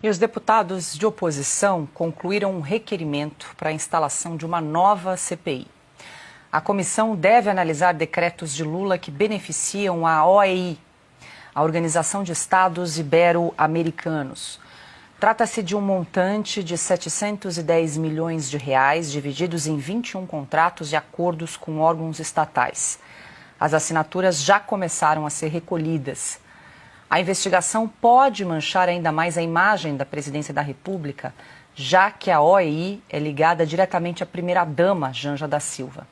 E os deputados de oposição concluíram um requerimento para a instalação de uma nova CPI. A comissão deve analisar decretos de Lula que beneficiam a OEI, a Organização de Estados Ibero-Americanos. Trata-se de um montante de 710 milhões de reais, divididos em 21 contratos e acordos com órgãos estatais. As assinaturas já começaram a ser recolhidas. A investigação pode manchar ainda mais a imagem da Presidência da República, já que a OEI é ligada diretamente à primeira-dama, Janja da Silva.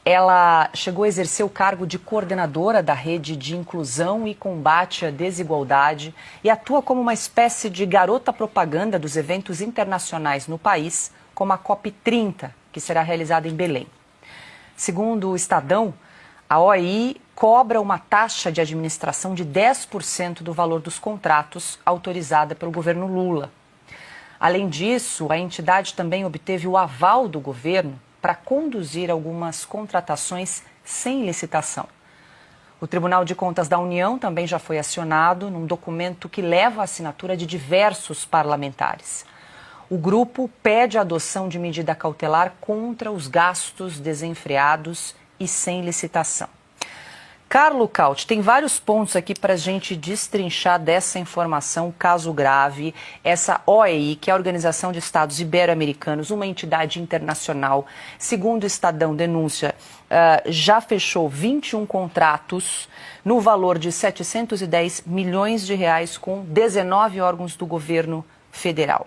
Ela chegou a exercer o cargo de coordenadora da Rede de Inclusão e Combate à Desigualdade e atua como uma espécie de garota propaganda dos eventos internacionais no país, como a COP30, que será realizada em Belém. Segundo o Estadão, a OEI cobra uma taxa de administração de 10% do valor dos contratos autorizada pelo governo Lula. Além disso, a entidade também obteve o aval do governo para conduzir algumas contratações sem licitação. O Tribunal de Contas da União também já foi acionado num documento que leva a assinatura de diversos parlamentares. O grupo pede a adoção de medida cautelar contra os gastos desenfreados e sem licitação. Carlo Cauti, tem vários pontos aqui para a gente destrinchar dessa informação, caso grave. Essa OEI, que é a Organização de Estados Ibero-Americanos, uma entidade internacional, segundo o Estadão denúncia, já fechou 21 contratos no valor de 710 milhões de reais com 19 órgãos do governo federal.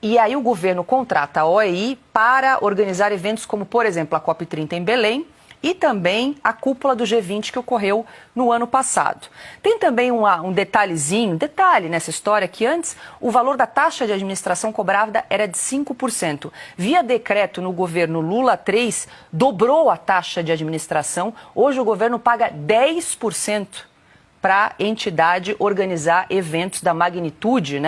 E aí o governo contrata a OEI para organizar eventos como, por exemplo, a COP30 em Belém, e também a cúpula do G20 que ocorreu no ano passado. Tem também um detalhe nessa história, que antes o valor da taxa de administração cobrada era de 5%. Via decreto no governo Lula III, dobrou a taxa de administração. Hoje o governo paga 10% para a entidade organizar eventos da magnitude,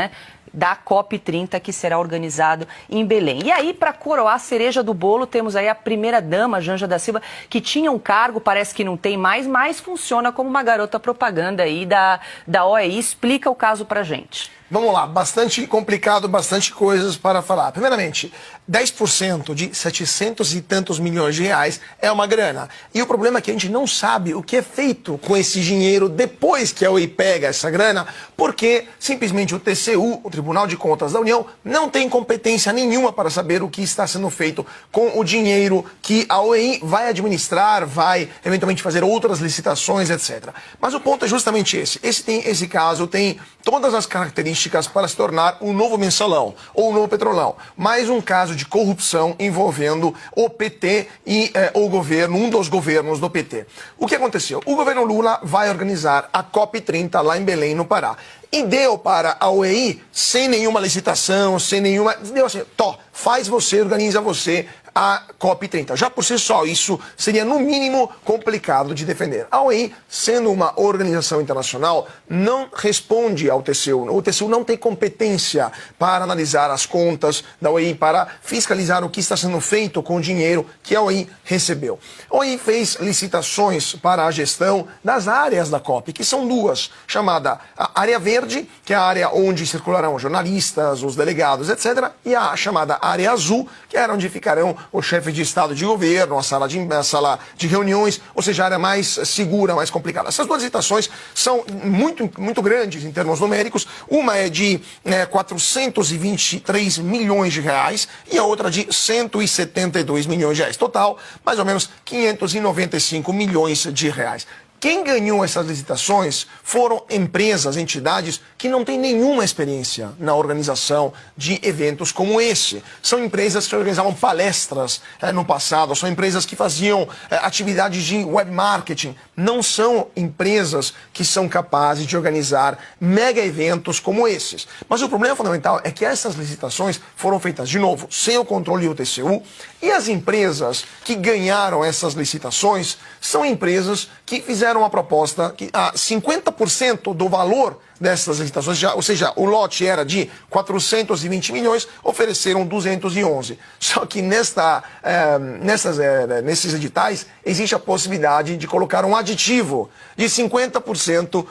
da COP30, que será organizado em Belém. E aí, para coroar a cereja do bolo, temos aí a primeira-dama, Janja da Silva, que tinha um cargo, parece que não tem mais, mas funciona como uma garota propaganda aí da OEI. Explica o caso pra gente. Vamos lá, bastante complicado, bastante coisas para falar. Primeiramente, 10% de 700 e tantos milhões de reais é uma grana. E o problema é que a gente não sabe o que é feito com esse dinheiro depois que a OEI pega essa grana, porque simplesmente o TCU, o Tribunal de Contas da União, não tem competência nenhuma para saber o que está sendo feito com o dinheiro que a OEI vai administrar, vai eventualmente fazer outras licitações, etc. Mas o ponto é justamente esse. Esse caso tem todas as características para se tornar um novo mensalão ou um novo petrolão. Mais um caso de corrupção envolvendo o PT e o governo, um dos governos do PT. O que aconteceu? O governo Lula vai organizar a COP30 lá em Belém, no Pará. E deu para a OEI, sem nenhuma licitação, sem nenhuma... Deu assim, faz você, organiza você a COP30. Já por si só, isso seria no mínimo complicado de defender. A OEI, sendo uma organização internacional, não responde ao TCU. O TCU não tem competência para analisar as contas da OEI, para fiscalizar o que está sendo feito com o dinheiro que a OEI recebeu. A OEI fez licitações para a gestão das áreas da COP, que são duas, chamada a área verde, que é a área onde circularão jornalistas, os delegados, etc., e a chamada área azul, que é onde ficarão o chefe de Estado de governo, a sala de reuniões, ou seja, a área mais segura, mais complicada. Essas duas licitações são muito grandes em termos numéricos. Uma é de 423 milhões de reais e a outra de 172 milhões de reais. Total, mais ou menos 595 milhões de reais. Quem ganhou essas licitações foram empresas, entidades que não têm nenhuma experiência na organização de eventos como esse. São empresas que organizavam palestras no passado, são empresas que faziam atividades de web marketing. Não são empresas que são capazes de organizar mega eventos como esses. Mas o problema fundamental é que essas licitações foram feitas, de novo, sem o controle do TCU, e as empresas que ganharam essas licitações são empresas que fizeram uma proposta que 50% do valor dessas licitações, ou seja, o lote era de 420 milhões, ofereceram 211. Só que nesses editais existe a possibilidade de colocar um aditivo de 50%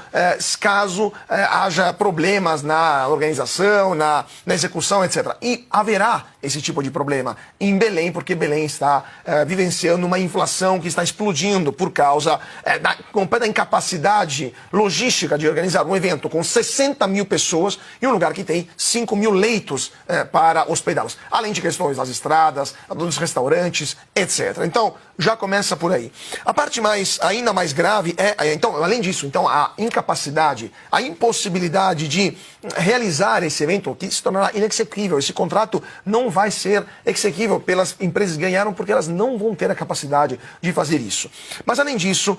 caso haja problemas na organização, na execução, etc. E haverá esse tipo de problema em Belém, porque Belém está vivenciando uma inflação que está explodindo por causa da completa incapacidade logística de organizar um evento com 60 mil pessoas em um lugar que tem 5 mil leitos para hospedá-los. Além de questões das estradas, dos restaurantes, etc. Então, já começa por aí. A parte ainda mais grave então, além disso, então, a incapacidade, a impossibilidade de realizar esse evento, que se tornará inexequível. Esse contrato não vai ser exequível pelas empresas que ganharam, porque elas não vão ter a capacidade de fazer isso. Mas, além disso,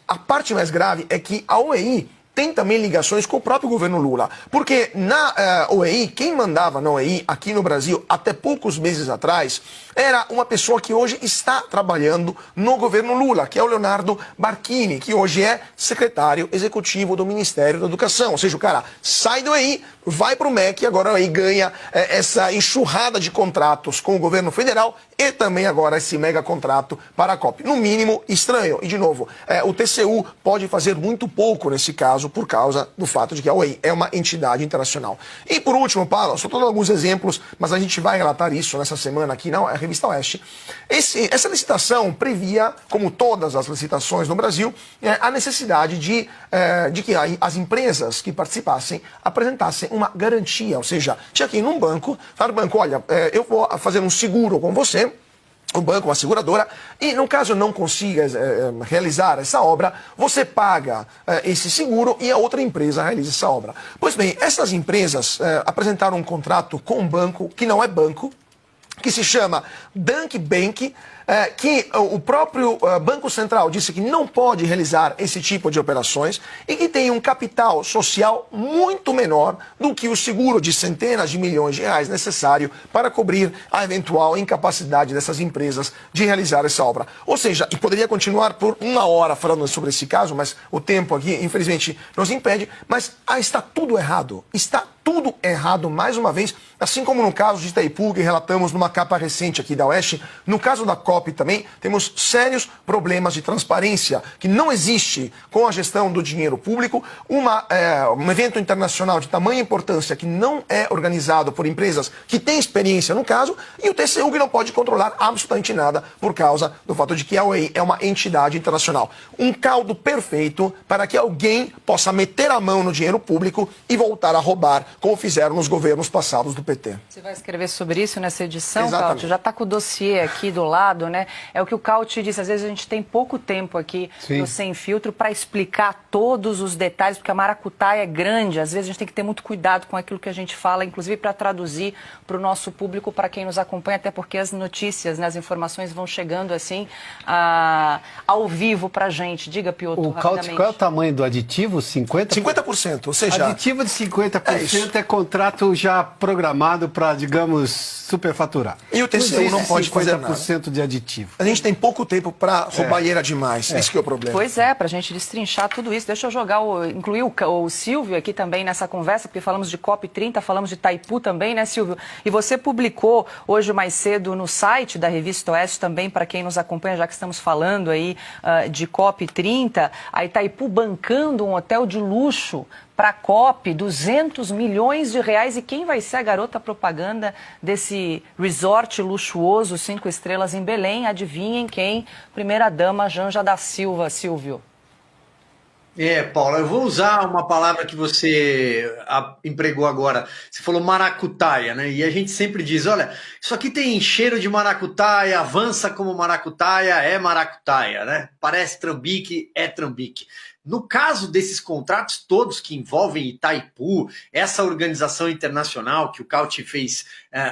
a parte mais grave é que a OEI tem também ligações com o próprio governo Lula. Porque na OEI, quem mandava na OEI aqui no Brasil até poucos meses atrás era uma pessoa que hoje está trabalhando no governo Lula, que é o Leonardo Barchini, que hoje é secretário executivo do Ministério da Educação. Ou seja, o cara sai do OEI, vai para o MEC e agora a OEI ganha essa enxurrada de contratos com o governo federal e também agora esse mega contrato para a COP. No mínimo, estranho. E, de novo, o TCU pode fazer muito pouco nesse caso por causa do fato de que a OEI é uma entidade internacional. E, por último, Paulo, só estou dando alguns exemplos, mas a gente vai relatar isso nessa semana aqui na Revista Oeste. Essa licitação previa, como todas as licitações no Brasil, a necessidade de que as empresas que participassem apresentassem uma garantia, ou seja, tinha que ir num banco, falar ao banco, olha, eu vou fazer um seguro com você, um banco, uma seguradora, e no caso não consiga realizar essa obra, você paga esse seguro e a outra empresa realiza essa obra. Pois bem, essas empresas apresentaram um contrato com um banco que não é banco, que se chama Danke Bank, que o próprio Banco Central disse que não pode realizar esse tipo de operações e que tem um capital social muito menor do que o seguro de centenas de milhões de reais necessário para cobrir a eventual incapacidade dessas empresas de realizar essa obra. Ou seja, e poderia continuar por uma hora falando sobre esse caso, mas o tempo aqui, infelizmente, nos impede, mas está tudo errado. Está tudo errado, mais uma vez, assim como no caso de Itaipu, que relatamos numa capa recente aqui da Oeste, no caso da COP também, temos sérios problemas de transparência, que não existe com a gestão do dinheiro público, um evento internacional de tamanha importância que não é organizado por empresas que têm experiência no caso, e o TCU que não pode controlar absolutamente nada por causa do fato de que a OEI é uma entidade internacional. Um caldo perfeito para que alguém possa meter a mão no dinheiro público e voltar a roubar, como fizeram nos governos passados do PT. Você vai escrever sobre isso nessa edição, Exatamente. Cauti? Já está com o dossiê aqui do lado, né? É o que o Cauti disse, às vezes a gente tem pouco tempo aqui no Sem Filtro para explicar todos os detalhes, porque a maracutaia é grande, às vezes a gente tem que ter muito cuidado com aquilo que a gente fala, inclusive para traduzir para o nosso público, para quem nos acompanha, até porque as notícias, né, as informações vão chegando assim ao vivo para a gente. Diga, Piotr, Cauti, qual é o tamanho do aditivo? 50%? 50%, ou seja... Aditivo de 50% é contrato já programado para, digamos, superfaturar. E o TCU não pode fazer nada. 50% de aditivo. A gente tem pouco tempo para roubalheira demais. Esse que é o problema. Pois para a gente destrinchar tudo isso. Deixa eu incluir o Silvio aqui também nessa conversa, porque falamos de COP30, falamos de Itaipu também, né, Silvio? E você publicou hoje mais cedo no site da Revista Oeste também, para quem nos acompanha, já que estamos falando aí de COP30, a Itaipu bancando um hotel de luxo para a COP, 200 milhões de reais. E quem vai ser a garota propaganda desse resort luxuoso, 5 estrelas em Belém? Adivinhem quem? Primeira-dama Janja da Silva, Silvio. Paula, eu vou usar uma palavra que você empregou agora. Você falou maracutaia, né? E a gente sempre diz, olha, isso aqui tem cheiro de maracutaia, avança como maracutaia, é maracutaia, né? Parece trambique, é trambique. No caso desses contratos todos que envolvem Itaipu, essa organização internacional que o Cauti fez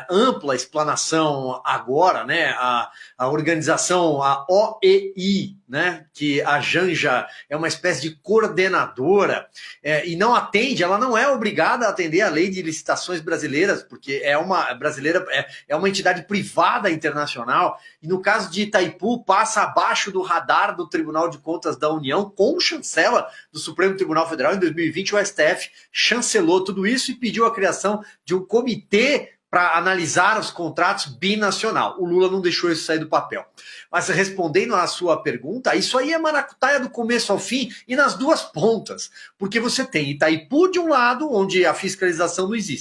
ampla explanação agora, né? A organização, a OEI, né? Que a Janja é uma espécie de coordenadora e não atende, ela não é obrigada a atender a lei de licitações brasileiras, porque é uma entidade privada internacional, e no caso de Itaipu passa abaixo do radar do Tribunal de Contas da União com chancela. chancela do Supremo Tribunal Federal. Em 2020, o STF chancelou tudo isso e pediu a criação de um comitê para analisar os contratos binacional. O Lula não deixou isso sair do papel. Mas respondendo à sua pergunta, isso aí é maracutaia do começo ao fim e nas duas pontas. Porque você tem Itaipu de um lado, onde a fiscalização não existe.